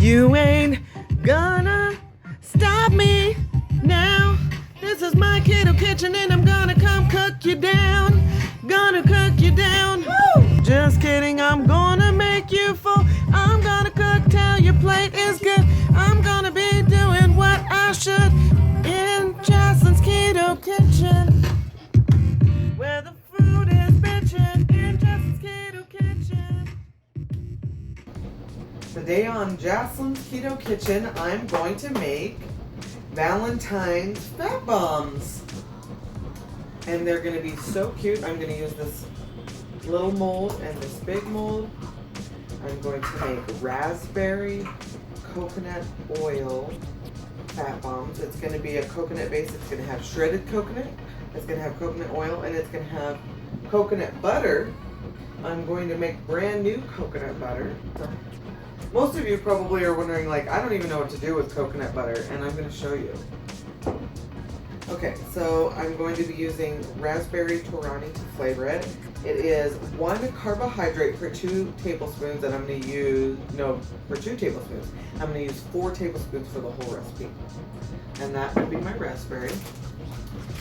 You ain't gonna stop me now. This is my Keto kitchen and I'm gonna come cook you down. Gonna cook you down. Woo! Just kidding, I'm gonna make you full. I'm gonna cook till your plate is good. I'm gonna be doing what I should in Jaslyn's Keto Kitchen, where the food is bitchin' in Jaslyn's Keto Kitchen. Today on Jaslyn's Keto Kitchen, I'm going to make Valentine's fat bombs. And they're going to be so cute. I'm going to use this little mold and this big mold. I'm going to make raspberry coconut oil fat bombs. It's going to be a coconut base. It's going to have shredded coconut. It's going to have coconut oil, and it's going to have coconut butter. I'm going to make brand new coconut butter. Most of you probably are wondering, like, I don't even know what to do with coconut butter, and I'm going to show you. Okay, so I'm going to be using raspberry torani to flavor it. It is 1 carbohydrate for 2 tablespoons, and I'm going to use, for 2 tablespoons. I'm going to use 4 tablespoons for the whole recipe. And that will be my raspberry.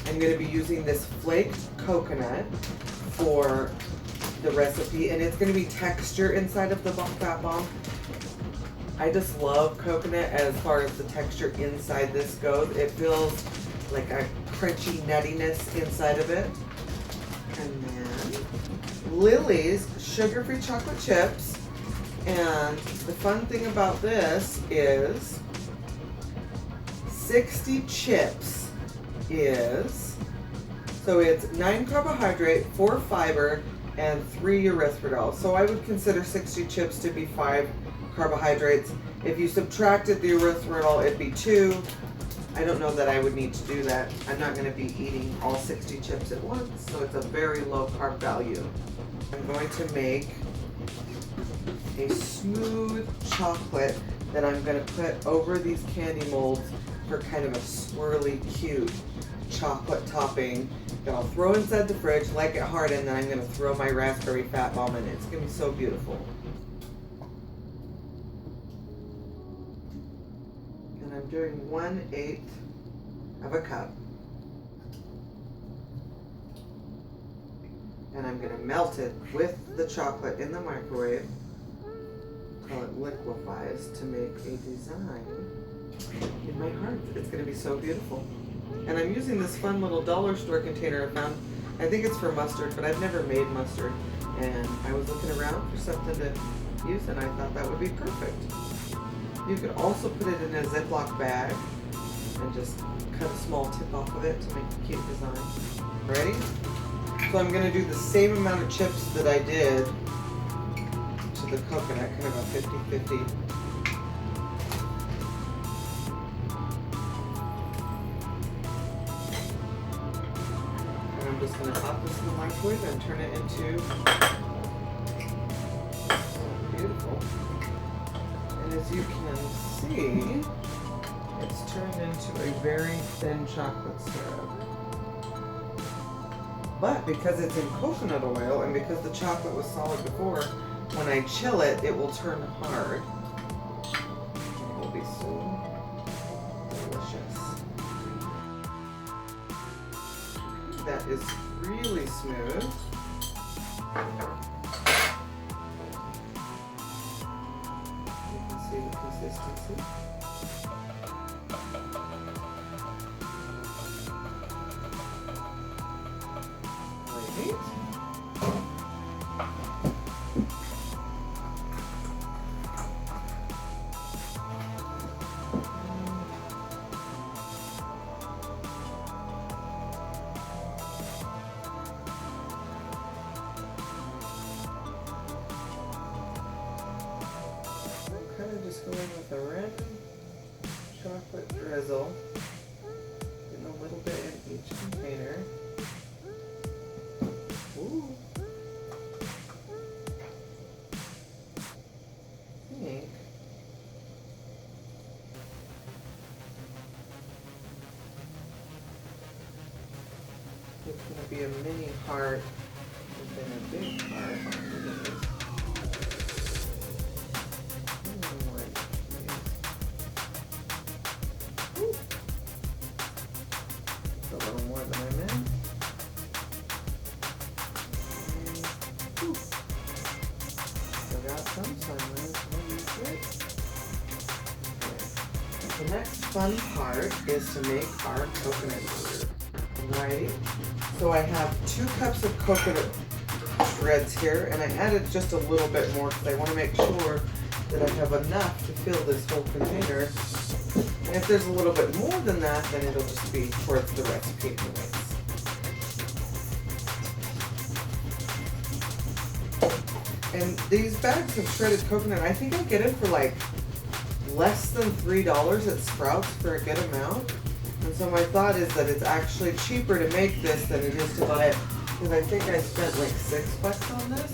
I'm going to be using this flaked coconut for the recipe, and it's going to be texture inside of the fat bomb. I just love coconut as far as the texture inside this goes. It feels like a crunchy nuttiness inside of it. And then Lily's sugar-free chocolate chips. And the fun thing about this is 60 chips so it's 9 carbohydrate, 4 fiber, and 3 erythritol. So I would consider 60 chips to be 5 carbohydrates. If you subtracted the erythritol, it'd be 2. I don't know that I would need to do that. I'm not going to be eating all 60 chips at once, so it's a very low carb value. I'm going to make a smooth chocolate that I'm going to put over these candy molds for kind of a swirly, cute chocolate topping that I'll throw inside the fridge, let it harden, then I'm going to throw my raspberry fat bomb in it. It's going to be so beautiful. And I'm doing 1/8 of a cup. And I'm going to melt it with the chocolate in the microwave. While it liquefies to make a design in my heart. It's going to be so beautiful. And I'm using this fun little dollar store container I found. I think it's for mustard, but I've never made mustard. And I was looking around for something to use, and I thought that would be perfect. You could also put it in a Ziploc bag and just cut a small tip off of it to make a cute design. Ready? So I'm going to do the same amount of chips that I did to the coconut, kind of a 50-50. And I'm just going to pop this in the microwave and turn it into beautiful. And as you can see, it's turned into a very thin chocolate syrup. But because it's in coconut oil and because the chocolate was solid before, when I chill it, it will turn hard. It will be so delicious. That is really smooth. You can see the consistency. Right. Just go in with a random chocolate drizzle, and a little bit in each container. Ooh. I think it's going to be a mini heart within a big heart underneath. The next fun part is to make our coconut butter. Right? So I have 2 cups of coconut shreds here, and I added just a little bit more because I want to make sure that I have enough to fill this whole container. And if there's a little bit more than that, then it'll just be towards the recipe anyways. And these bags of shredded coconut, I think I get them for like less than $3 at Sprouts for a good amount. And so my thought is that it's actually cheaper to make this than it is to buy it, because I think I spent like $6 on this.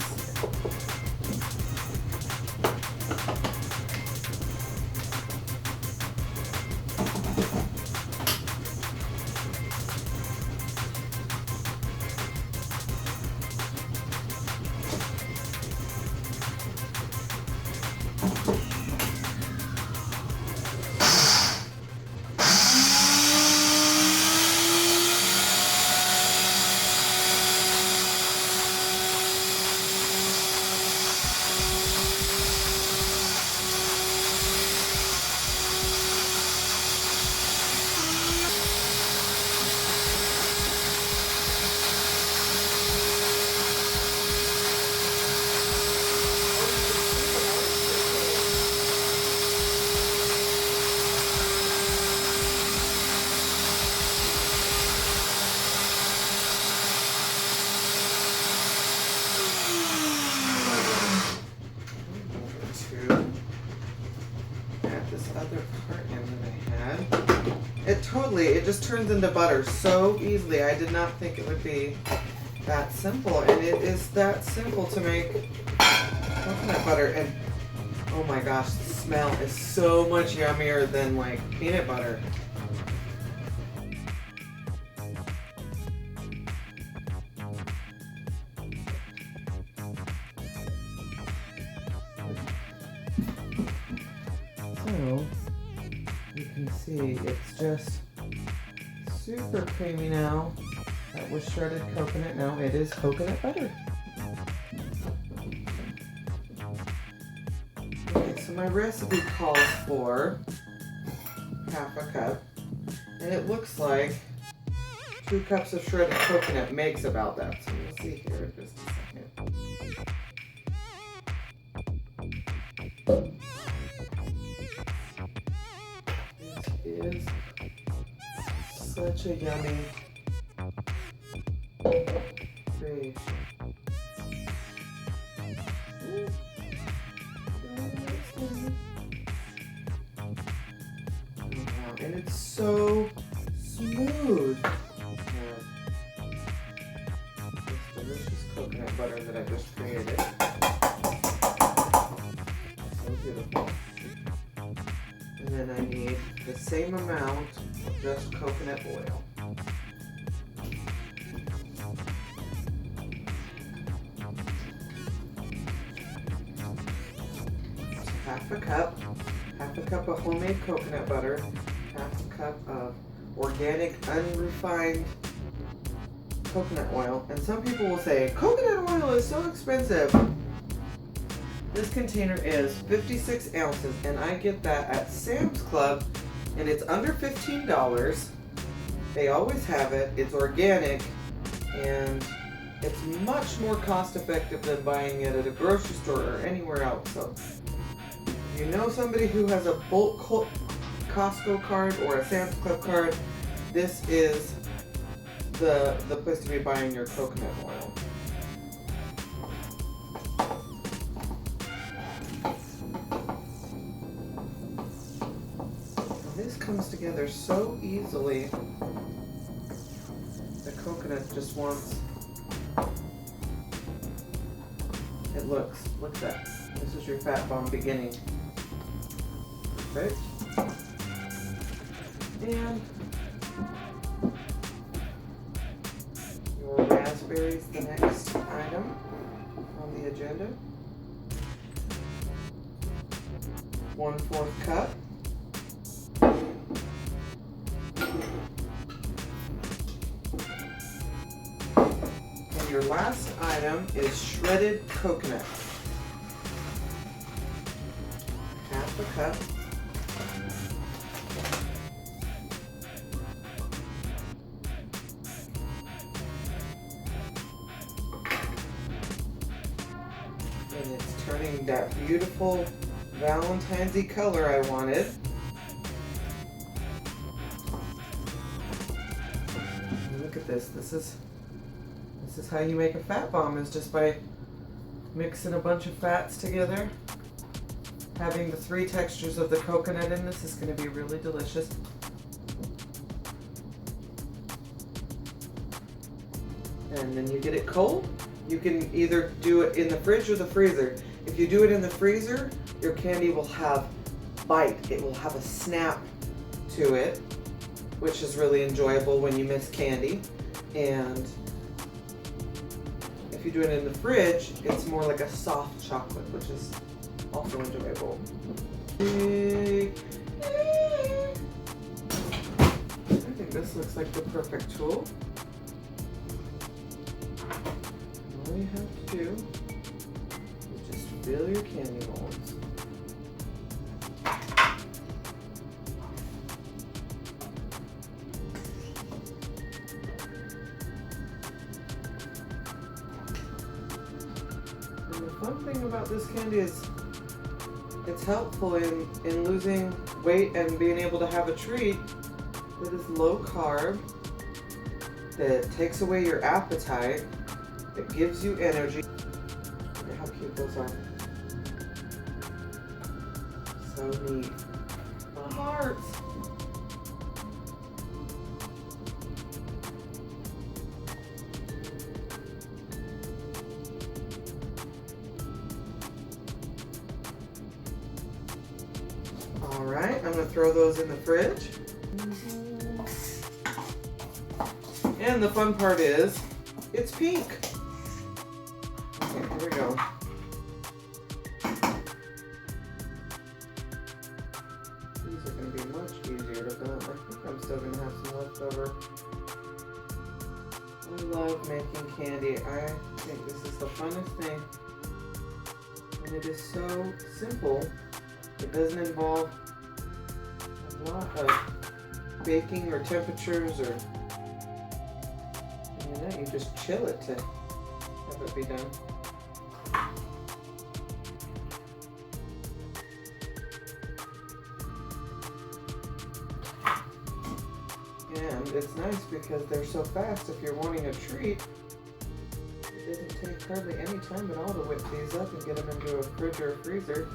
It just turns into butter so easily. I did not think it would be that simple, and it is that simple to make coconut butter. And oh my gosh, the smell is so much yummier than like peanut butter. So you can see it's just super creamy now. That was shredded coconut. Now it is coconut butter. Okay, so my recipe calls for half a cup, and it looks like 2 cups of shredded coconut makes about that. So we'll see here in just a second. This is such a yummy creation. Wow, and it's so smooth. This delicious coconut butter that I just created. So beautiful. And then I need the same amount of just coconut oil. Half a cup of homemade coconut butter, half a cup of organic, unrefined coconut oil. And some people will say, coconut oil is so expensive. This container is 56 ounces, and I get that at Sam's Club, and it's under $15. They always have it. It's organic, and it's much more cost effective than buying it at a grocery store or anywhere else. So if you know somebody who has a bulk Costco card or a Sam's Club card, this is the place to be buying your coconut oil. This comes together so easily. The coconut just wants, it look at that. This is your fat bomb beginning. Perfect. And your raspberries, the next item on the agenda. 1/4 cup. And your last item is shredded coconut. Half a cup. that beautiful Valentine's-y color I wanted. Look at this. This is how you make a fat bomb, is just by mixing a bunch of fats together. Having the 3 textures of the coconut in this is going to be really delicious. And then you get it cold. You can either do it in the fridge or the freezer. If you do it in the freezer, your candy will have bite. It will have a snap to it, which is really enjoyable when you miss candy. And if you do it in the fridge, it's more like a soft chocolate, which is also enjoyable. I think this looks like the perfect tool. All you have to do is just fill your candy molds. And the fun thing about this candy is it's helpful in losing weight and being able to have a treat that is low carb, that takes away your appetite, that gives you energy. Look at how cute those are. So neat. The hearts. All right, I'm gonna throw those in the fridge. And the fun part is, it's pink. Okay, here we go. These are gonna be much easier to build. I think I'm still gonna have some left over. I love making candy. I think this is the funnest thing. And it is so simple. It doesn't involve a lot of baking or temperatures or, you just chill it to have it be done. And it's nice because they're so fast. If you're wanting a treat, it doesn't take hardly any time at all to whip these up and get them into a fridge or a freezer.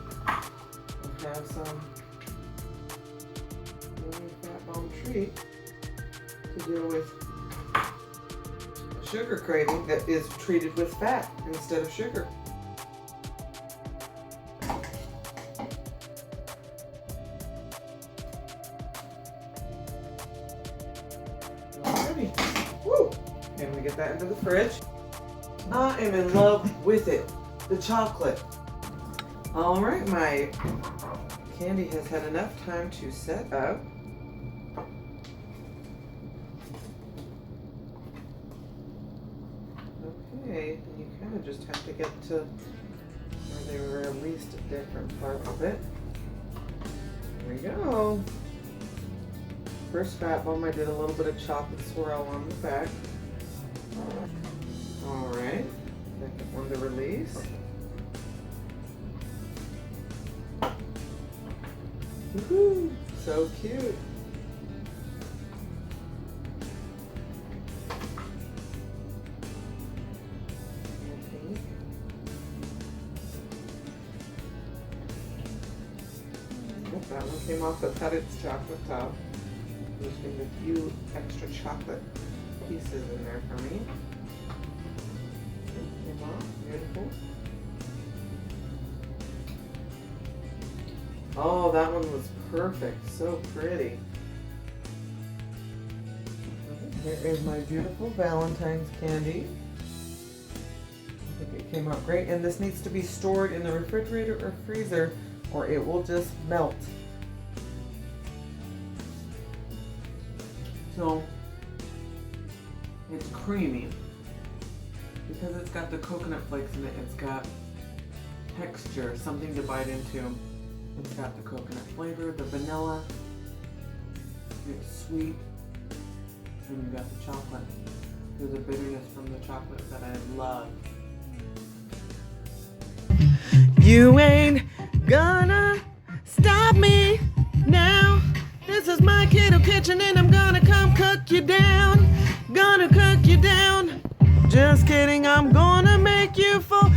Have some yummy fat bomb treat to deal with a sugar craving that is treated with fat instead of sugar. Alrighty. Woo! And we get that into the fridge. I am in love with it. The chocolate. Alright, my candy has had enough time to set up. Okay, and you kind of just have to get to where they were at least a different part of it. There we go. First fat bomb, I did a little bit of chocolate swirl on the back. Alright, second one to release. Woohoo! So cute. Pink. Oh, that one came off without its chocolate top. There's been a few extra chocolate pieces in there for me. It came off, beautiful. Oh, that one was perfect. So pretty. Here is my beautiful Valentine's candy. I think it came out great. And this needs to be stored in the refrigerator or freezer or it will just melt. So, it's creamy. Because it's got the coconut flakes in it, it's got texture, something to bite into. It's got the coconut flavor, the vanilla, it's sweet, and you got the chocolate. There's a bitterness from the chocolate that I love. You ain't gonna stop me now. This is my keto kitchen and I'm gonna come cook you down. Gonna cook you down. Just kidding, I'm gonna make you full.